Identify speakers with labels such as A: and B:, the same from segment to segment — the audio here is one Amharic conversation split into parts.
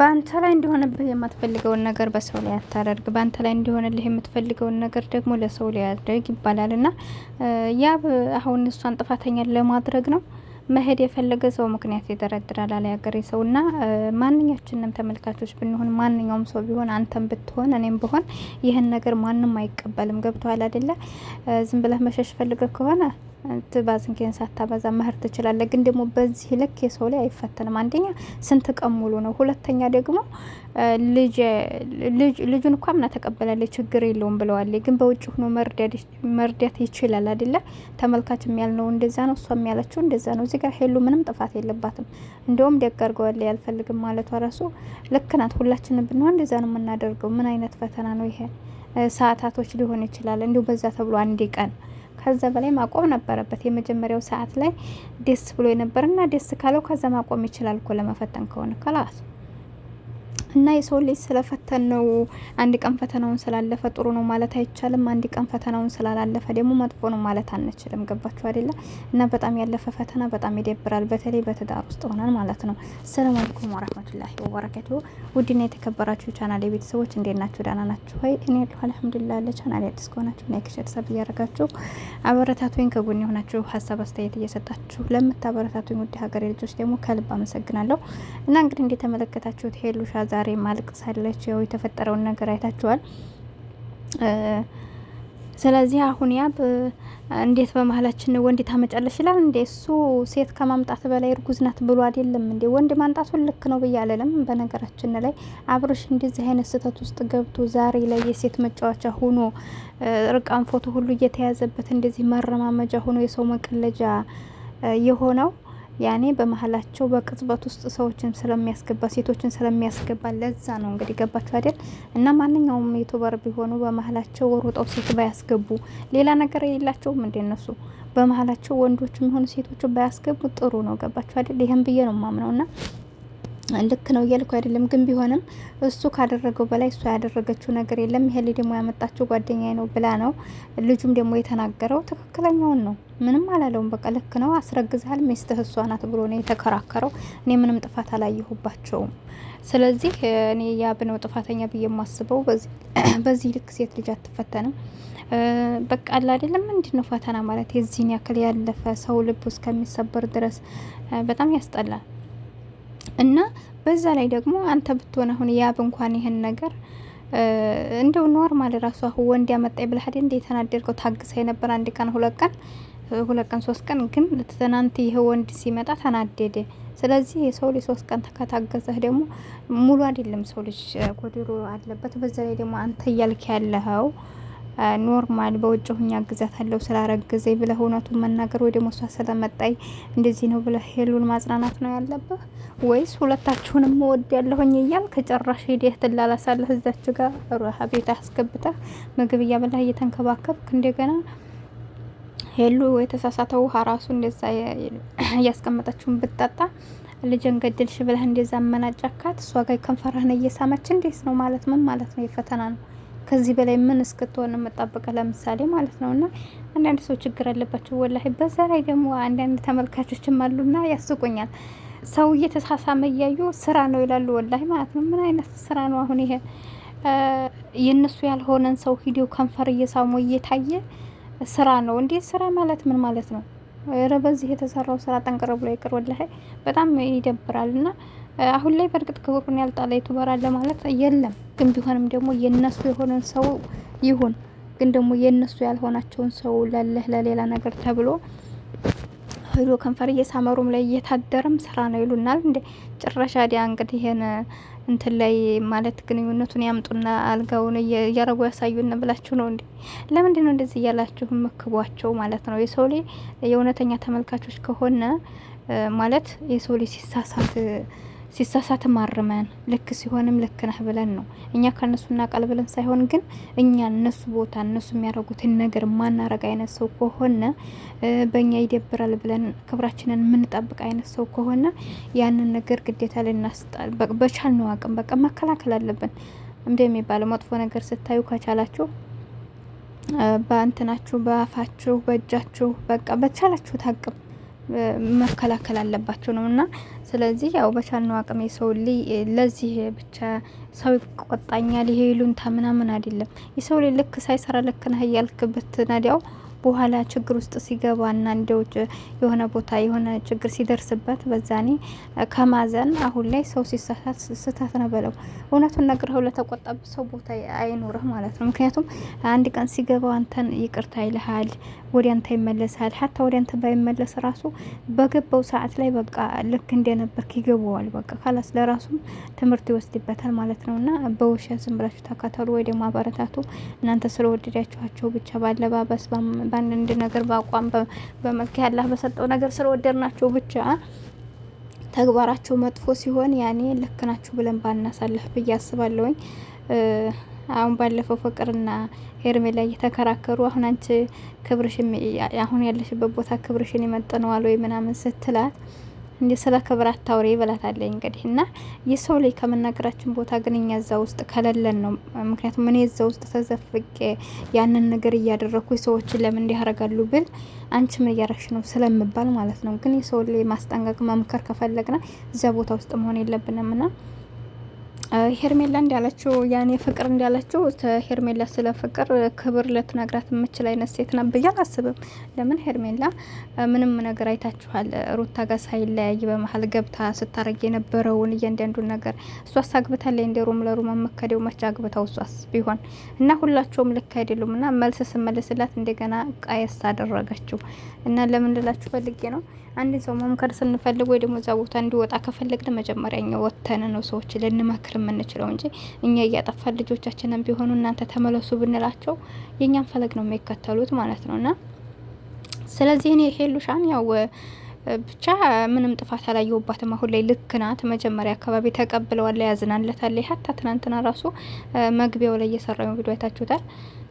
A: በአንተ ላይ እንዲሆንብህ የማትፈልገውን ነገር በሰው ላይ አታደርግ። በአንተ ላይ እንዲሆንልህ የምትፈልገውን ነገር ደግሞ ለሰው ላይ አድርግ ይባላል። እና ያብ አሁን እሷን ጥፋተኛ ለማድረግ ነው መሄድ የፈለገ ሰው ምክንያት ይደረድራል አለ ያገሬ ሰው። እና ማንኛችንም ተመልካቾች ብንሆን ማንኛውም ሰው ቢሆን አንተም ብትሆን እኔም ብሆን ይህን ነገር ማንም አይቀበልም። ገብቶሃል አይደለ? ዝም ብለህ መሸሽ ፈልገ ከሆነ ትባዝንኬን ሳታበዛ መህር ትችላለህ። ግን ደግሞ በዚህ ልክ የሰው ላይ አይፈተንም። አንደኛ ስንት ቀን ሙሉ ነው፣ ሁለተኛ ደግሞ ልጁን እንኳን ምና ተቀበላለች ችግር የለውም ብለዋል። ግን በውጭ ሆኖ መርዳት ይችላል አይደለ? ተመልካችም ያልነው እንደዛ ነው፣ እሷም ያለችው እንደዛ ነው። እዚህ ጋር ሄሉ ምንም ጥፋት የለባትም። እንደውም ደጋርገዋል ያልፈልግም ማለቷ ራሱ ልክ ናት። ሁላችንም ብንሆን እንደዛ ነው የምናደርገው። ምን አይነት ፈተና ነው ይሄ? ሰዓታቶች ሊሆን ይችላል እንዲሁ በዛ ተብሎ አንድ ቀን ከዛ በላይ ማቆም ነበረበት። የመጀመሪያው ሰዓት ላይ ደስ ብሎ የነበርና ደስ ካለው ከዛ ማቆም ይችላል እኮ ለመፈተን ከሆነ ከላስ እና የሰው ልጅ ስለፈተን ነው አንድ ቀን ፈተናውን ስላለፈ ጥሩ ነው ማለት አይቻልም። አንድ ቀን ፈተናውን ስላላለፈ ደግሞ መጥፎ ነው ማለት አንችልም። ገባችሁ አይደለ? እና በጣም ያለፈ ፈተና በጣም ይደብራል። በተለይ በትዳር ውስጥ ሆነን ማለት ነው። ሰላም አለይኩም ወራህመቱላሂ ወበረካቱ። ውድና የተከበራችሁ ቻናል የቤተሰቦች እንዴት ናችሁ? ደህና ናችሁ ወይ? እኔ አልሐምዱሊላህ። ለቻናል አዲስ ከሆናችሁ ላይክ፣ ሼር፣ ሰብ እያደረጋችሁ አበረታቱኝ። ከጎን የሆናችሁ ሀሳብ አስተያየት እየሰጣችሁ ለምታበረታቱኝ ውድ ሀገሬ ልጆች ደግሞ ከልብ አመሰግናለሁ። እና እንግዲህ እንደተመለከታችሁት ሄሉሻ ዛሬ ማልቅሳለች። ያው የተፈጠረውን ነገር አይታችኋል። ስለዚህ አሁን ያብ እንዴት በመሀላችን ወንድ ታመጫለሽ ይላል እንዴ? እሱ ሴት ከማምጣት በላይ እርጉዝ ናት ብሎ አይደለም እንዴ? ወንድ ማምጣቱን ልክ ነው ብዬ አልልም። በነገራችን ላይ አብርሽ እንደዚህ አይነት ስህተት ውስጥ ገብቶ ዛሬ ላይ የሴት መጫወቻ ሆኖ ርቃን ፎቶ ሁሉ እየተያዘበት እንደዚህ መረማመጃ ሆኖ የሰው መቀለጃ የሆነው ያኔ በመሀላቸው በቅጽበት ውስጥ ሰዎችን ስለሚያስገባ ሴቶችን ስለሚያስገባ ለዛ ነው እንግዲህ። ገባችሁ አይደል? እና ማንኛውም ዩቲዩበር ቢሆኑ በመሀላቸው ወሩጠው ሴት ባያስገቡ ሌላ ነገር የሌላቸውም እንደ እነሱ በመሀላቸው ወንዶችም ሆኑ ሴቶች ባያስገቡ ጥሩ ነው። ገባችሁ አይደል? ይሄን ብዬ ነው ማምነውና ልክ ነው እያልኩ አይደለም። ግን ቢሆንም እሱ ካደረገው በላይ እሷ ያደረገችው ነገር የለም። ይሄ ልጅ ደግሞ ያመጣችው ጓደኛዬ ነው ብላ ነው። ልጁም ደግሞ የተናገረው ትክክለኛውን ነው። ምንም አላለውም። በቃ ልክ ነው አስረግዝሃል፣ ሚስትህ እሷ ናት ብሎ ነው የተከራከረው። እኔ ምንም ጥፋት አላየሁባቸውም። ስለዚህ እኔ ያብ ነው ጥፋተኛ ብዬ የማስበው። በዚህ ልክ ሴት ልጅ አትፈተንም። በቃ አለ አይደለም። ምንድነው ፈተና ማለት? የዚህን ያክል ያለፈ ሰው ልብ እስከሚሰበር ድረስ በጣም ያስጠላል። እና በዛ ላይ ደግሞ አንተ ብትሆን አሁን ያብ እንኳን ይሄን ነገር እንደው ኖርማል ራሱ አሁን ወንድ ያመጣይ ብለህ አይደል እንደ የተናደድከው ታግሰ የነበር አንድ ቀን ሁለት ቀን ሶስት ቀን ግን ለተናንተ ይሄ ወንድ ሲመጣ ተናደደ። ስለዚህ የሰው ልጅ 3 ቀን ተከታገሰህ ደግሞ ሙሉ አይደለም ሰው ልጅ ጎድሮ አለበት። በዛ ላይ ደግሞ አንተ እያልክ ያለኸው ኖርማል በውጭ ሁኛ ግዛት አለው ስላረገዘ ብለህ እውነቱን መናገር ወይ ደግሞ እሷ ስለመጣይ እንደዚህ ነው ብለህ ሄሉን ማጽናናት ነው ያለብህ? ወይስ ሁለታችሁንም ወድ ያለሁኝ እያል ከጨራሽ ሄደህ ትላላሳለህ እዛች ጋር ሩሃ ቤት አስገብተህ ምግብ እያበላህ እየተንከባከብክ እንደገና ሄሉ የተሳሳተው ውሃ ራሱ እንደዛ ያስቀመጠችውን ብትጠጣ ልጅን ገድልሽ ብለህ እንደዛ መናጨካት እሷ ጋር ከንፈራህን እየሳመች እንዴት ነው ማለት? ምን ማለት ነው? የፈተና ነው። ከዚህ በላይ ምን እስክትሆን መጣበቀ ለምሳሌ ማለት ነውና አንዳንድ ሰው ችግር አለባቸው ወላሂ። በዛ ላይ ደግሞ አንዳንድ ተመልካቾችም አሉና ያስቁኛል። ሰው እየተሳሳመ እያዩ ስራ ነው ይላሉ ወላሂ ማለት ነው። ምን አይነት ስራ ነው አሁን ይሄ? የነሱ ያልሆነን ሰው ሂዲዮ ከንፈር እየሳሙ እየታየ ስራ ነው እንዴ? ስራ ማለት ምን ማለት ነው? ኧረ በዚህ የተሰራው ስራ ጠንቅረ ብሎ ይቅር ወላሂ በጣም ይደብራልና አሁን ላይ በእርግጥ ክብሩን ያልጣለ ዩቲዩበር አለ ማለት የለም። ግን ቢሆንም ደግሞ የነሱ የሆነን ሰው ይሁን፣ ግን ደግሞ የነሱ ያልሆናቸውን ሰው ለሌላ ነገር ተብሎ ሄዶ ከንፈር እየሳመሩም ላይ እየታደረም ስራ ነው ይሉናል እንዴ? ጭራሽ አዲያ እንግዲህ ይሄን እንትን ላይ ማለት ግንኙነቱን ያምጡና አልጋውን እያረጉ ያሳዩና ብላችሁ ነው እንዴ? ለምንድን ነው እንደዚህ እያላችሁ መክቧቸው ማለት ነው? የሰው ልጅ የእውነተኛ ተመልካቾች ከሆነ ማለት የሰው ልጅ ሲሳሳት ማርመን ልክ ሲሆንም ልክ ነህ ብለን ነው እኛ ከነሱና ቃል ብለን ሳይሆን፣ ግን እኛ እነሱ ቦታ እነሱ የሚያደርጉትን ነገር ማናረግ አይነት ሰው ከሆነ በእኛ ይደብራል ብለን ክብራችንን የምንጠብቅ አይነት ሰው ከሆነ ያንን ነገር ግዴታ ልናስጣል በቻልነው አቅም በቃ መከላከል አለብን። እንደሚባለው መጥፎ ነገር ስታዩ ከቻላችሁ በእንትናችሁ በአፋችሁ በእጃችሁ በቃ በቻላችሁ ታቅም መከላከል አለባቸው ነው። እና ስለዚህ ያው በቻልነው አቅም የሰው ልጅ ለዚህ ብቻ ሰው ይቆጣኛል ይሄ ይሉንታ ምናምን አይደለም። የሰው ልጅ ልክ ሳይሰራ ልክ ነህ እያልክበት ናዲያው በኋላ ችግር ውስጥ ሲገባና እንደው የሆነ ቦታ የሆነ ችግር ሲደርስበት በዛኔ ከማዘን አሁን ላይ ሰው ሲሳሳት ስህተት ነው በለው እውነቱን ነግረው ለተቆጣበት ሰው ቦታ አይኖርህ ማለት ነው። ምክንያቱም አንድ ቀን ሲገባው አንተን ይቅርታ ይልሃል፣ ወደ አንተ ይመለሳል። ሀታ ወደ አንተ ባይመለስ ራሱ በገባው ሰዓት ላይ በቃ ልክ እንደነበርክ ይገባዋል። በቃ ካላስ ለራሱም ትምህርት ይወስድበታል ማለት ነው። እና በውሸት ዝም ብላችሁ ተከተሉ ወይ ደግሞ አበረታቱ። እናንተ ስለወደዳችኋቸው ብቻ ባለባበስ በአንድ ነገር በአቋም በመልክ ያላህ በሰጠው ነገር ስለወደድናቸው ብቻ ተግባራቸው መጥፎ ሲሆን ያኔ ልክ ናችሁ ብለን ባናሳልፍ ብዬ አስባለሁኝ። አሁን ባለፈው ፍቅርና ሄርሜላ እየተከራከሩ አሁን አንቺ ክብርሽን አሁን ያለሽበት ቦታ ክብርሽን ይመጥነዋል ወይ ምናምን ስትላት እንዴ ስለ ክብር አታውሪ ብላታለች። እንግዲህ እና የሰው ላይ ከመናገራችን ቦታ ግን እኛ እዛ ውስጥ ከሌለን ነው። ምክንያቱም እኔ እዛ ውስጥ ተዘፍቄ ያንን ነገር እያደረኩ ሰዎችን ለምን እንዲያረጋሉ ብል አንቺ ምን እያረግሽ ነው ስለምባል ማለት ነው። ግን የሰው ላይ ማስጠንቀቅ መምከር ከፈለግና እዛ ቦታ ውስጥ መሆን የለብንም ና ሄርሜላ እንዳለችው ያኔ ፍቅር እንዳለችው ሄርሜላ ስለ ፍቅር ክብር ልትነግራት የምችል አይነት ሴት ናት ብዬ አላስብም። ለምን ሄርሜላ ምንም ነገር አይታችኋል። ሩታ ጋር ሳይለያይ በመሀል ገብታ ስታረግ የነበረውን እያንዳንዱን ነገር እሷስ አግብታለች እንደ ሩም ለሩም መከደው መቻ አግብታው እሷስ ቢሆን እና ሁላቸውም ልክ አይደሉም። እና መልስ ስመልስላት እንደገና ቃየስ አደረገችው። እና ለምን ልላችሁ ፈልጌ ነው አንድ ሰው መምከር ስንፈልግ ወይ ደግሞ እዛ ቦታ እንዲወጣ ከፈለግን መጀመሪያ እኛ ወጥተን ነው ሰዎች ልንመክር የምንችለው እንጂ እኛ እያጠፋን ልጆቻችንን ቢሆኑ እናንተ ተመለሱ ብንላቸው የኛን ፈለግ ነው የሚከተሉት ማለት ነውና ስለዚህ እኔ ሄሉሻን ያው ብቻ ምንም ጥፋት አላየሁባትም። አሁን ላይ ልክ ናት። መጀመሪያ አካባቢ ተቀብለዋል፣ ያዝናለታል። ሀታ ትናንትና ራሱ መግቢያው ላይ እየሰራው ቪዲዮ አይታችሁታል።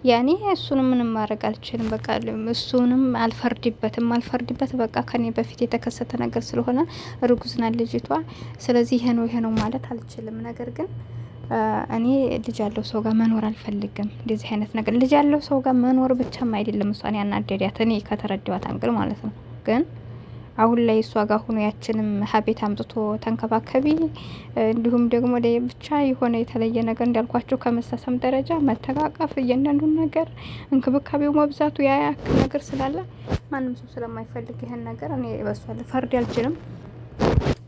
A: ያኔ እሱንም ምንም ማድረግ አልችልም። በቃ እሱንም አልፈርድበት በቃ ከኔ በፊት የተከሰተ ነገር ስለሆነ እርጉዝና ልጅቷ። ስለዚህ ይሄ ነው ማለት አልችልም። ነገር ግን እኔ ልጅ ያለው ሰው ጋር መኖር አልፈልግም። እንደዚህ አይነት ነገር ልጅ ያለው ሰው ጋር መኖር ብቻም አይደለም እሷን ያናደዳት እኔ ከተረዳኋት አንግል ማለት ነው። ግን አሁን ላይ እሷ ጋር ሆኖ ያችንም ሀቤት አምጥቶ ተንከባከቢ እንዲሁም ደግሞ ብቻ የሆነ የተለየ ነገር እንዳልኳቸው ከመሳሰም ደረጃ መተቃቀፍ እያንዳንዱን ነገር እንክብካቤው መብዛቱ ያ ያክል ነገር ስላለ ማንም ሰው ስለማይፈልግ ይሄን ነገር እኔ በሷ ልፈርድ አልችልም።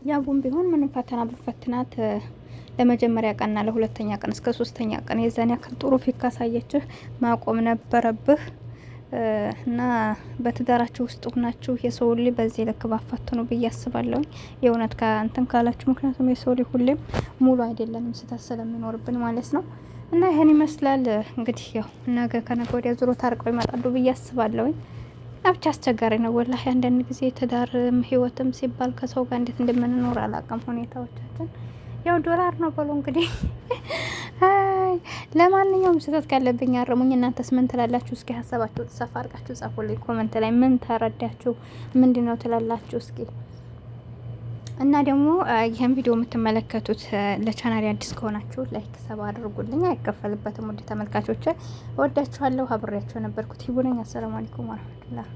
A: ያቡም ቢሆን ምንም ፈተና ብፈትናት ለመጀመሪያ ቀንና ለሁለተኛ ቀን እስከ ሶስተኛ ቀን የዛን ያክል ጥሩ ፊት ካሳየችህ ማቆም ነበረብህ። እና በትዳራችሁ ውስጥ ሆናችሁ የሰው ልጅ በዚህ ልክ ባፈተኑ ብዬ አስባለሁ። የእውነት ከአንተን ካላችሁ ምክንያቱም የሰው ልጅ ሁሌም ሙሉ አይደለም ስህተት ስለሚኖርብን ማለት ነው። እና ይሄን ይመስላል እንግዲህ ያው ነገ ከነገ ወዲያ ዙሮ ታርቀው ይመጣሉ ብዬ አስባለሁ። ብቻ አስቸጋሪ ነው ወላሂ። አንዳንድ ጊዜ ትዳርም ህይወትም ሲባል ከሰው ጋር እንዴት እንደምንኖር አላውቅም። ሁኔታዎቻችን ያው ዶላር ነው ብሎ እንግዲህ ለማንኛውም ስህተት ካለብኝ አርሙኝ። እናንተስ ምን ትላላችሁ? እስኪ ሀሳባችሁ ተሰፋ አድርጋችሁ ጻፉልኝ ኮሜንት ላይ። ምን ተረዳችሁ? ምንድነው ትላላችሁ? እስኪ እና ደግሞ ይሄን ቪዲዮ የምትመለከቱት ለቻናሌ አዲስ ከሆናችሁ ላይክ ሰብ አድርጉልኝ፣ አይከፈልበትም። ውድ ተመልካቾች ወዳችኋለሁ። አብሬያችሁ ነበርኩት። ይቡነኝ። አሰላሙ አለይኩም ወራህመቱላህ